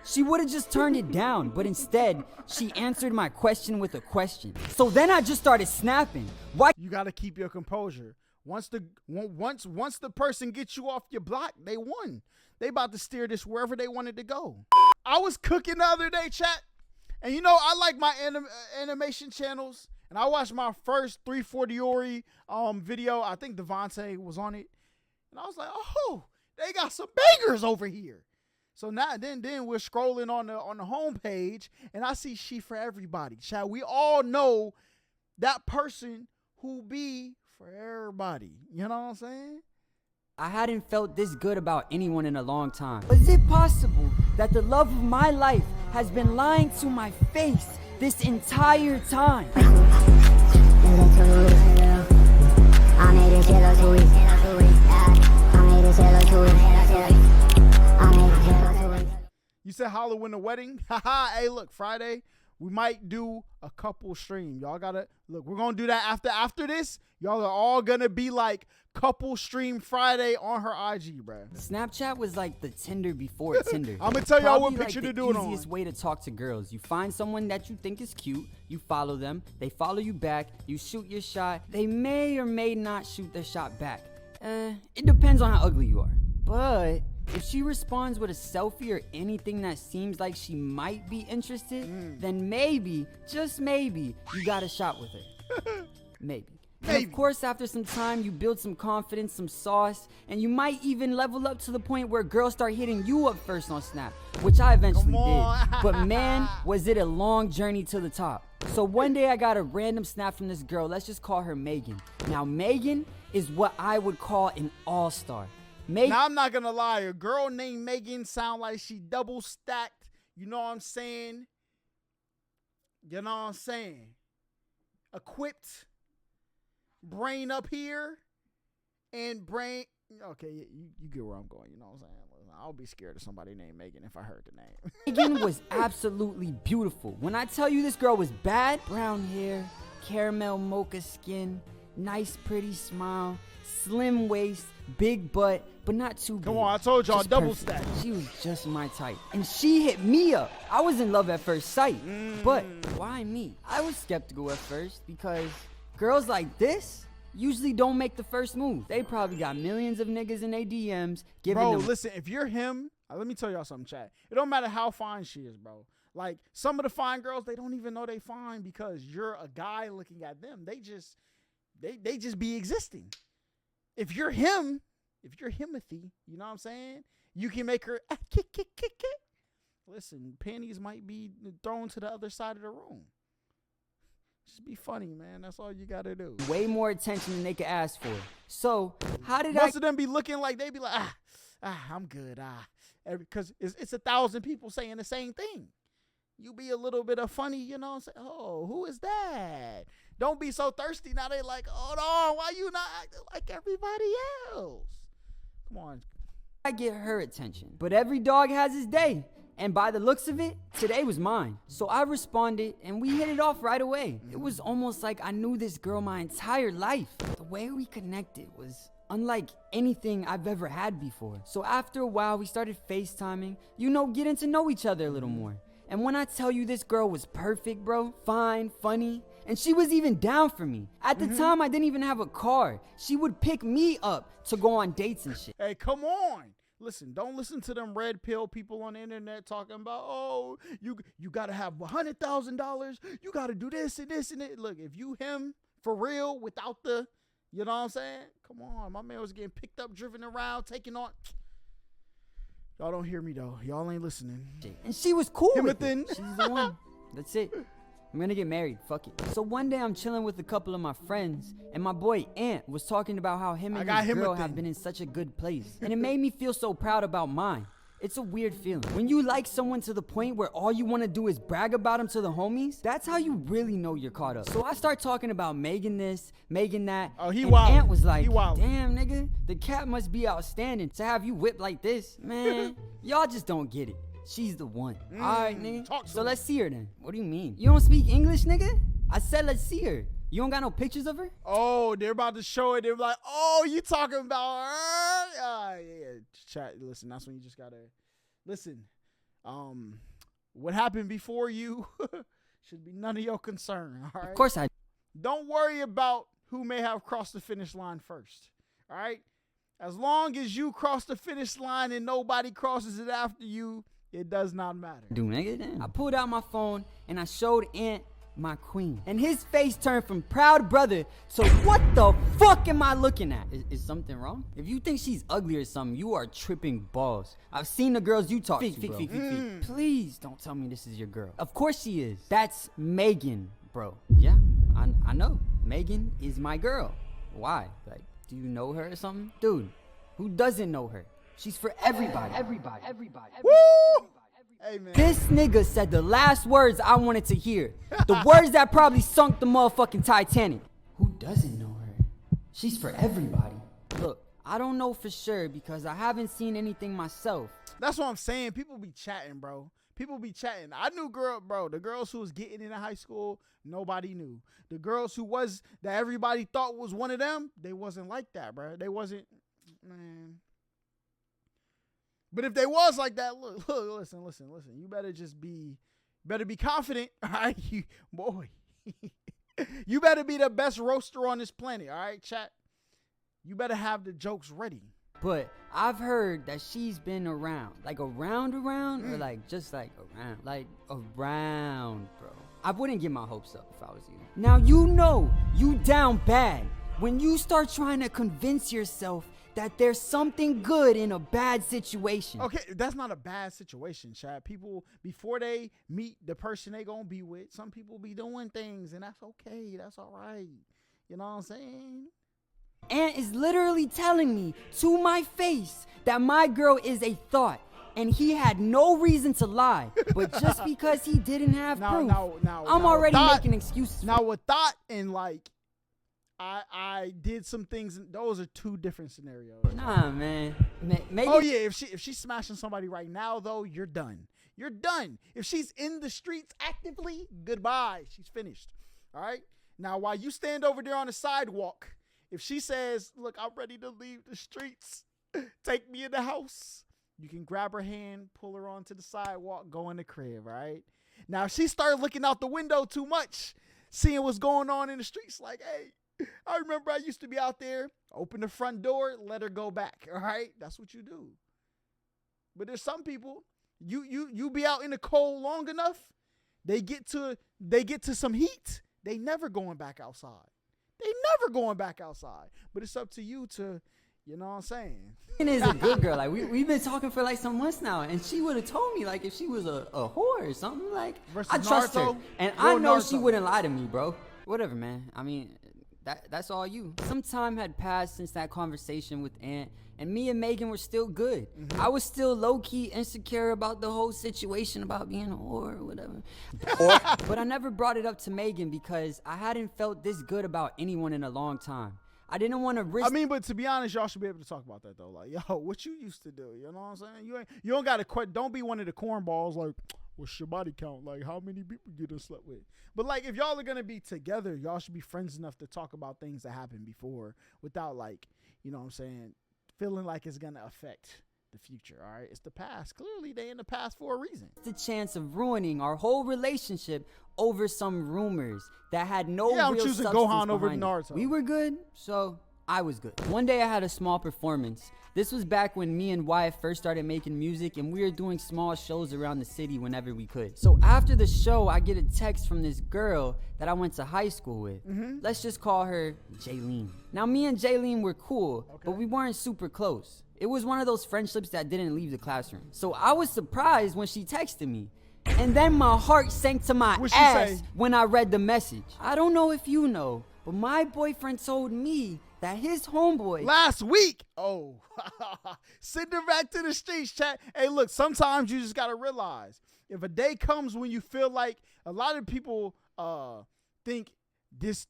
She would have just turned it down, but instead, she answered my question with a question. So then I just started snapping. Why? You gotta keep your composure. Once the person gets you off your block, they won. They about to steer this wherever they wanted to go. I was cooking the other day, chat, and you know I like my animation channels, and I watched my first 340 Ori video. I think Devontae was on it, and I was like, oh, they got some bangers over here. So now then we're scrolling on the homepage, and I see She For Everybody. Chat, we all know that person who be for everybody. You know what I'm saying? I hadn't felt this good about anyone in a long time. Is it possible that the love of my life has been lying to my face this entire time? You said Holla win the wedding? Haha, hey, look, Friday, we might do a couple stream. Y'all gotta, look, we're gonna do that after this. Y'all are all gonna be like couple stream Friday on her IG, bruh. Snapchat was like the Tinder before Tinder. I'm gonna tell y'all what Probably picture like to do it on. the easiest way to talk to girls. You find someone that you think is cute, you follow them, they follow you back, you shoot your shot. They may or may not shoot their shot back. It depends on how ugly you are. But if she responds with a selfie or anything that seems like she might be interested, then maybe, just maybe, you got a shot with her. Maybe. And of course, after some time, you build some confidence, some sauce, and you might even level up to the point where girls start hitting you up first on Snap, which I eventually did. But man, was it a long journey to the top. So one day I got a random snap from this girl. Let's just call her Megan. Now, Megan is what I would call an all-star. Now, I'm not gonna lie, a girl named Megan sound like she double stacked. You know what I'm saying? You know what I'm saying? Equipped, brain up here, and brain. Okay, you get where I'm going. You know what I'm saying? I'll be scared of somebody named Megan if I heard the name. Megan was absolutely beautiful. When I tell you this girl was bad, brown hair, caramel mocha skin, nice pretty smile, slim waist, big butt, but not too big. Come on, I told y'all, Just double perfect. stack. She was just my type. And she hit me up. I was in love at first sight. But why me? I was skeptical at first because girls like this usually don't make the first move. They probably got millions of niggas in their DMs giving Bro, them. listen, if you're him, let me tell y'all something, chat. It don't matter how fine she is, bro. Like, some of the fine girls, they don't even know they fine because you're a guy looking at them. They just be existing. If you're him, if you're Himothy, you know what I'm saying? You can make her kick. Listen, panties might be thrown to the other side of the room. Just be funny, man. That's all you gotta do. Way more attention than they could ask for. So, how did Most of them be looking like they be like, I'm good. Because it's 1,000 people saying the same thing. You be a little bit of funny, you know what I'm saying? Oh, who is that? Don't be so thirsty. Now they like, hold on, why you not acting like everybody else? Come on. I get her attention? But every dog has his day. And by the looks of it, today was mine. So I responded and we hit it off right away. It was almost like I knew this girl my entire life. The way we connected was unlike anything I've ever had before. So after a while, we started FaceTiming, getting to know each other a little more. And when I tell you this girl was perfect, bro, fine, funny, and she was even down for me. At the time, I didn't even have a car. She would pick me up to go on dates and shit. Hey, come on. Listen, don't listen to them red pill people on the internet talking about, oh, you got to have $100,000. You got to do this and this and that. Look, if you him for real without the, you know what I'm saying? Come on. My man was getting picked up, driven around, taking on. Y'all don't hear me, though. Y'all ain't listening. And she was cool with Timothy. it. She's the one. That's it. I'm gonna get married. Fuck it. So one day I'm chilling with a couple of my friends, and my boy Ant was talking about how him and his girl have been in such a good place. And it made me feel so proud about mine. It's a weird feeling. When you like someone to the point where all you want to do is brag about them to the homies, that's how you really know you're caught up. So I start talking about Megan this, Megan that. Oh, he and wild. Ant was like, wild. damn, nigga, the cat must be outstanding to have you whipped like this. Man, y'all just don't get it. She's the one. All right, nigga. So let's see her then. What do you mean? You don't speak English, nigga? I said let's see her. You don't got no pictures of her? Oh, they're about to show it. They're like, oh, you talking about her? Yeah. Chat, listen, that's when you just gotta listen. What happened before you should be none of your concern. All right. Of course I. Don't worry about who may have crossed the finish line first. All right. As long as you cross the finish line and nobody crosses it after you, it does not matter. Dude, nigga, damn. I pulled out my phone and I showed Ant my queen. And his face turned from proud brother to what the fuck am I looking at? Is something wrong? If you think she's ugly or something, you are tripping balls. I've seen the girls you talk to, bro. Please don't tell me this is your girl. Of course she is. That's Megan, bro. Yeah, I know. Megan is my girl. Why? Like, do you know her or something? Dude, who doesn't know her? She's for everybody. Everybody. Woo! Hey, man. This nigga said the last words I wanted to hear. The words that probably sunk the motherfucking Titanic. Who doesn't know her? She's for everybody. Look, I don't know for sure because I haven't seen anything myself. That's what I'm saying. People be chatting, bro. People be chatting. I knew the girls who was getting into high school, nobody knew. The girls who was, that everybody thought was one of them, they wasn't like that, bro. They wasn't, man. But if they was like that, look, listen. You better be confident, all right? You better be the best roaster on this planet, all right, chat? You better have the jokes ready. But I've heard that she's been around. Like around, or like just like around? Like around, bro. I wouldn't get my hopes up if I was you. Now you know you down bad when you start trying to convince yourself that there's something good in a bad situation. Okay, that's not a bad situation, Chad. People, before they meet the person they gonna be with, some people be doing things, and that's okay. That's all right. You know what I'm saying? Ant is literally telling me to my face that my girl is a thought, and he had no reason to lie. But just because he didn't have proof, I'm already making excuses. Now with thought and like, I did some things. Those are two different scenarios. Nah, man. Maybe. Oh yeah, if she's smashing somebody right now though, you're done. You're done. If she's in the streets actively, goodbye. She's finished. All right. Now while you stand over there on the sidewalk, if she says, "Look, I'm ready to leave the streets. Take me in the house," you can grab her hand, pull her onto the sidewalk, go in the crib. All right. Now if she started looking out the window too much, seeing what's going on in the streets, like, hey. I remember I used to be out there, open the front door, let her go back. All right. That's what you do. But there's some people, you be out in the cold long enough, they get to some heat. They never going back outside. But it's up to you to, you know what I'm saying? Is a good girl. Like we've been talking for like some months now, and she would have told me like if she was a whore or something. Like I trust her, and I know she wouldn't lie to me, bro. Whatever, man. I mean, that's all you. Some time had passed since that conversation with Ant, and me and Megan were still good. Mm-hmm. I was still low-key insecure about the whole situation about being a whore or whatever. But I never brought it up to Megan because I hadn't felt this good about anyone in a long time. I didn't want to risk. I mean, but to be honest, y'all should be able to talk about that though. Like, yo, what you used to do? You know what I'm saying? You don't got to quit. Don't be one of the cornballs like, what's your body count? Like, how many people you done slept with? But like, if y'all are gonna be together, y'all should be friends enough to talk about things that happened before without like, you know what I'm saying, feeling like it's gonna affect the future. All right, it's the past. Clearly, they in the past for a reason. The chance of ruining our whole relationship over some rumors that had no real substance. I'm choosing Gohan over Naruto. We were good, so I was good. One day I had a small performance. This was back when me and Wyatt first started making music, and we were doing small shows around the city whenever we could. So after the show, I get a text from this girl that I went to high school with. Mm-hmm. Let's just call her Jaylene. Now, me and Jaylene were cool, but we weren't super close. It was one of those friendships that didn't leave the classroom. So I was surprised when she texted me. And then my heart sank to my ass when I read the message. I don't know if you know, but my boyfriend told me that his homeboy last week. Oh, send her back to the streets, chat. Hey, look, sometimes you just gotta realize if a day comes when you feel like a lot of people think this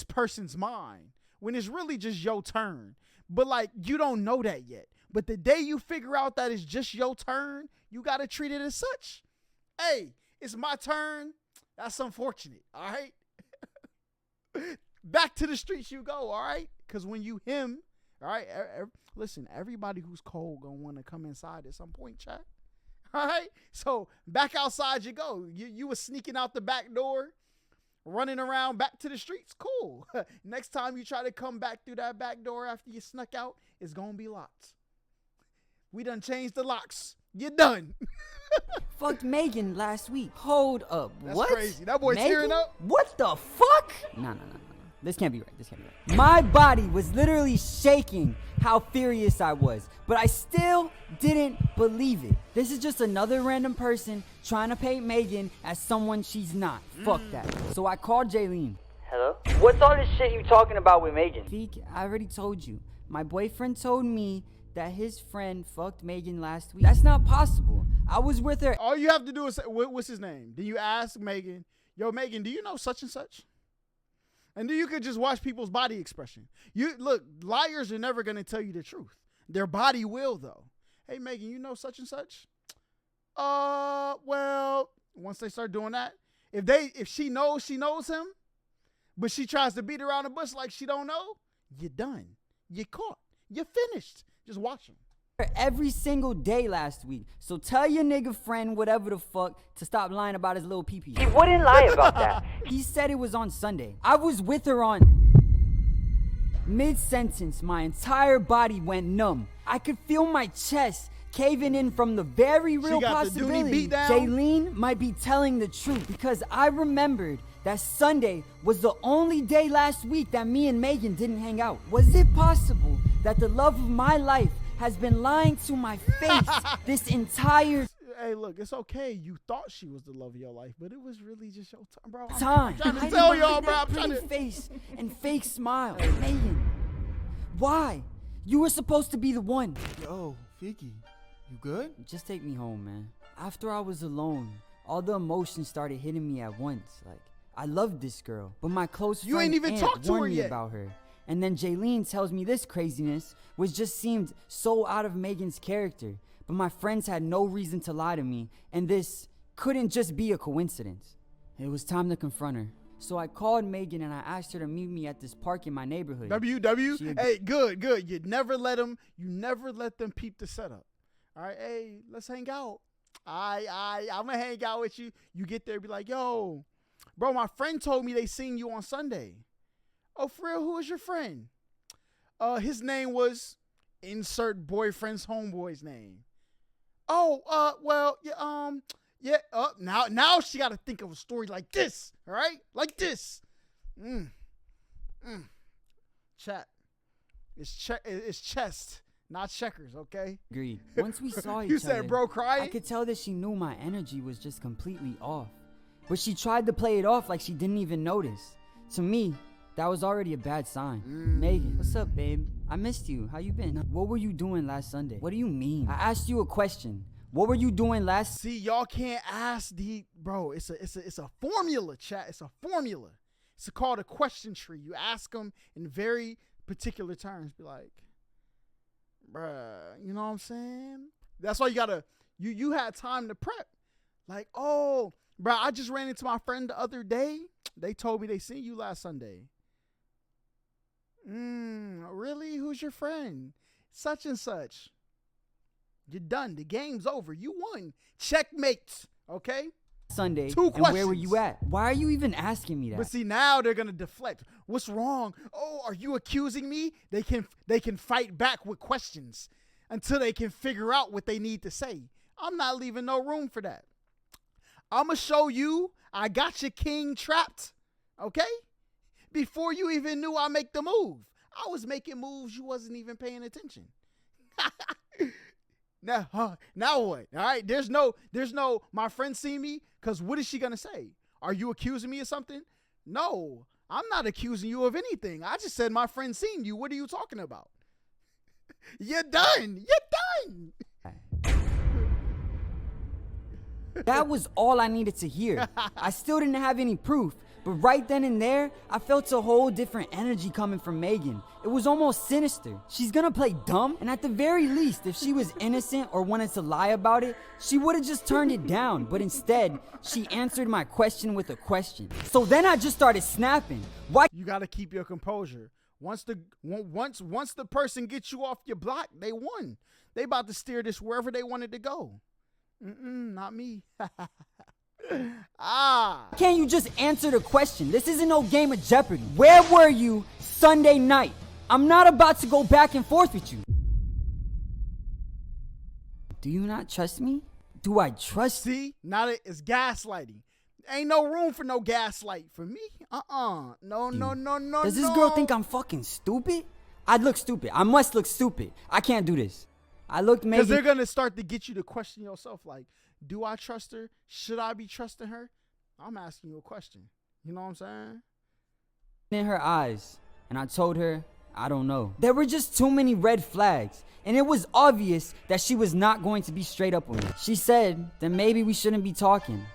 person's mine when it's really just your turn. But like you don't know that yet. But the day you figure out that it's just your turn, you gotta treat it as such. Hey, it's my turn. That's unfortunate. All right. Back to the streets you go, all right? Because when you him, all right, listen, everybody who's cold gonna want to come inside at some point, chat. All right. So back outside you go. You was sneaking out the back door, running around back to the streets. Cool. Next time you try to come back through that back door after you snuck out, it's gonna be locked. We done changed the locks. You're done. Fucked Megan last week. Hold up. That's what? crazy. That boy Megan? tearing up. What the fuck? No. This can't be right. This can't be right. My body was literally shaking how furious I was, but I still didn't believe it. This is just another random person trying to paint Megan as someone she's not. Fuck that. So I called Jaylene. Hello? What's all this shit you talking about with Megan? Feek, I already told you. My boyfriend told me that his friend fucked Megan last week. That's not possible. I was with her. All you have to do is say, what's his name? Then you ask Megan, yo, Megan, do you know such and such? And then you could just watch people's body expression. You look, liars are never going to tell you the truth. Their body will, though. Hey, Megan, you know such and such? Well, once they start doing that, if she knows him, but she tries to beat around the bush like she don't know, you're done. You're caught. You're finished. Just watch him. Every single day last week. So tell your nigga friend whatever the fuck to stop lying about his little pee-pee. He wouldn't lie about that. He said it was on Sunday. I was with her on mid-sentence. My entire body went numb. I could feel my chest caving in from the very real possibility Jaylene might be telling the truth, because I remembered that Sunday was the only day last week that me and Megan didn't hang out. Was it possible that the love of my life has been lying to my face this entire Hey, look, it's okay. You thought she was the love of your life, but it was really just your time, bro. time? I'm trying to tell y'all, bro. I'm Pretty trying to... face and fake smile. Megan, why? You were supposed to be the one. Yo, Fiki, you good? Just take me home, man. After I was alone, all the emotions started hitting me at once. Like, I loved this girl, but my close friend You ain't even Aunt talked to her warned me yet about her. And then Jaylene tells me this craziness, which just seemed so out of Megan's character. But my friends had no reason to lie to me, and this couldn't just be a coincidence. It was time to confront her. So I called Megan and I asked her to meet me at this park in my neighborhood. Hey, good. You never let them peep the setup. All right, hey, let's hang out. I'm gonna hang out with you. You get there, be like, yo, bro, my friend told me they seen you on Sunday. Oh, for real? Who is your friend? His name was insert boyfriend's homeboy's name. Oh, well, yeah, now she got to think of a story like this, all right? Like this. Chat. It's chest, not checkers, okay? Agreed. Once we saw each You other, said, bro, crying? I could tell that she knew my energy was just completely off. But she tried to play it off like she didn't even notice. To me, that was already a bad sign. Megan, what's up, babe? I missed you. How you been? What were you doing last Sunday? What do you mean? I asked you a question. What were you doing last? See, y'all can't ask bro. It's a formula, chat. It's a formula. It's called a question tree. You ask them in very particular terms. Be like, bruh, you know what I'm saying? That's why you gotta. You had time to prep. Like, oh, bruh, I just ran into my friend the other day. They told me they seen you last Sunday. Really? Who's your friend? Such and such. You're done. The game's over. You won. Checkmate. Okay? Sunday. 2 questions. And where were you at? Why are you even asking me that? But see, now they're gonna deflect. What's wrong? Oh, are you accusing me? They can fight back with questions until they can figure out what they need to say. I'm not leaving no room for that. I'ma show you I got your king trapped. Okay? Before you even knew I make the move. I was making moves, you wasn't even paying attention. Now what? All right, there's no, my friend see me, because what is she going to say? Are you accusing me of something? No, I'm not accusing you of anything. I just said my friend seen you. What are you talking about? You're done. That was all I needed to hear. I still didn't have any proof, but right then and there, I felt a whole different energy coming from Megan. It was almost sinister. She's gonna play dumb, and at the very least, if she was innocent or wanted to lie about it, she would have just turned it down, but instead, she answered my question with a question. So then I just started snapping. Why? You gotta keep your composure. Once the person gets you off your block, they won. They about to steer this wherever they wanted to go. Not me. Ah. Can't you just answer the question? This isn't no game of Jeopardy. Where were you Sunday night? I'm not about to go back and forth with you. Do you not trust me? Do I trust you? See, now that it's gaslighting. Ain't no room for no gaslight for me. No. Does this girl think I'm fucking stupid? I'd look stupid. I must look stupid. I can't do this. I looked maybe. Because they're going to start to get you to question yourself. Like, do I trust her? Should I be trusting her? I'm asking you a question. You know what I'm saying? In her eyes, and I told her, I don't know. There were just too many red flags, and it was obvious that she was not going to be straight up with me. She said that maybe we shouldn't be talking,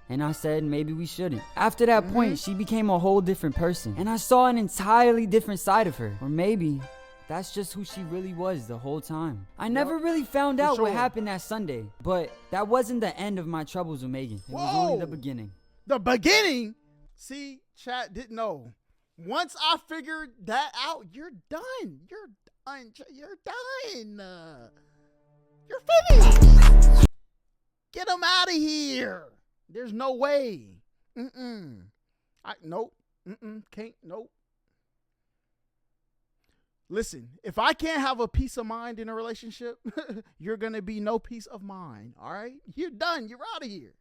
and I said maybe we shouldn't. After that point, she became a whole different person, and I saw an entirely different side of her. Or maybe that's just who she really was the whole time. I never really found out what happened that Sunday, but that wasn't the end of my troubles with Megan. It was only the beginning. The beginning? See, chat didn't know. Once I figured that out, you're done. You're done. You're done. You're finished. Get him out of here. There's no way. Nope. Can't. Nope. Listen, if I can't have a peace of mind in a relationship, you're going to be no peace of mind. All right? You're done. You're out of here.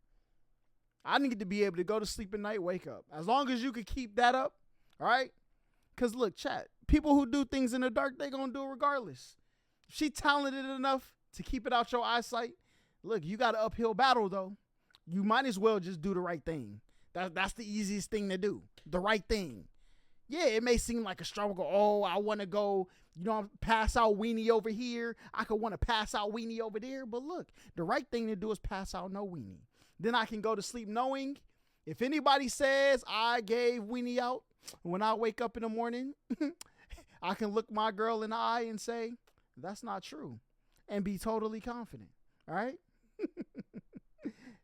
I need to be able to go to sleep at night, wake up. As long as you can keep that up. All right? Because look, chat, people who do things in the dark, they going to do it regardless. If she talented enough to keep it out your eyesight, look, you got an uphill battle, though. You might as well just do the right thing. That's the easiest thing to do. The right thing. Yeah, it may seem like a struggle. Oh, I want to go, pass out weenie over here. I could want to pass out weenie over there. But look, the right thing to do is pass out no weenie. Then I can go to sleep knowing if anybody says I gave weenie out, when I wake up in the morning, I can look my girl in the eye and say, that's not true. And be totally confident. All right?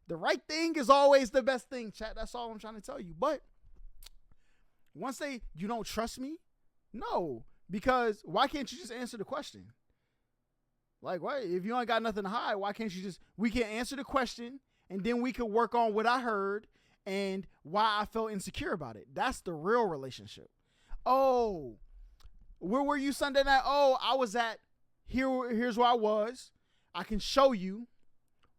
The right thing is always the best thing, chat. That's all I'm trying to tell you. But once you don't trust me? No. Because why can't you just answer the question? Like, what? If you ain't got nothing to hide, why can't you we can answer the question and then we can work on what I heard and why I felt insecure about it. That's the real relationship. Oh, where were you Sunday night? Oh, I was at here's where I was. I can show you.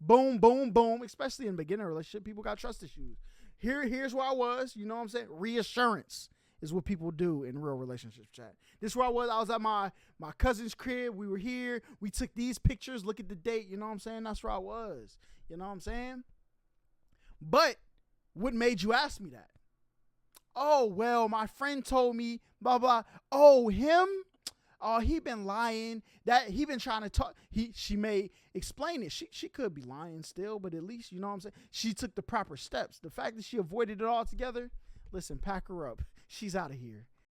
Boom, boom, boom. Especially in beginner relationship, people got trust issues. Here's where I was. You know what I'm saying? Reassurance is what people do in real relationships, chat. This is where I was. I was at my cousin's crib. We were here. We took these pictures. Look at the date. You know what I'm saying? That's where I was. You know what I'm saying? But what made you ask me that? Oh, well, my friend told me, blah, blah. Oh, him? Oh, he been lying. That he been trying to talk. She may explain it. She could be lying still, but at least, you know what I'm saying? She took the proper steps. The fact that she avoided it altogether, listen, pack her up. She's out of here.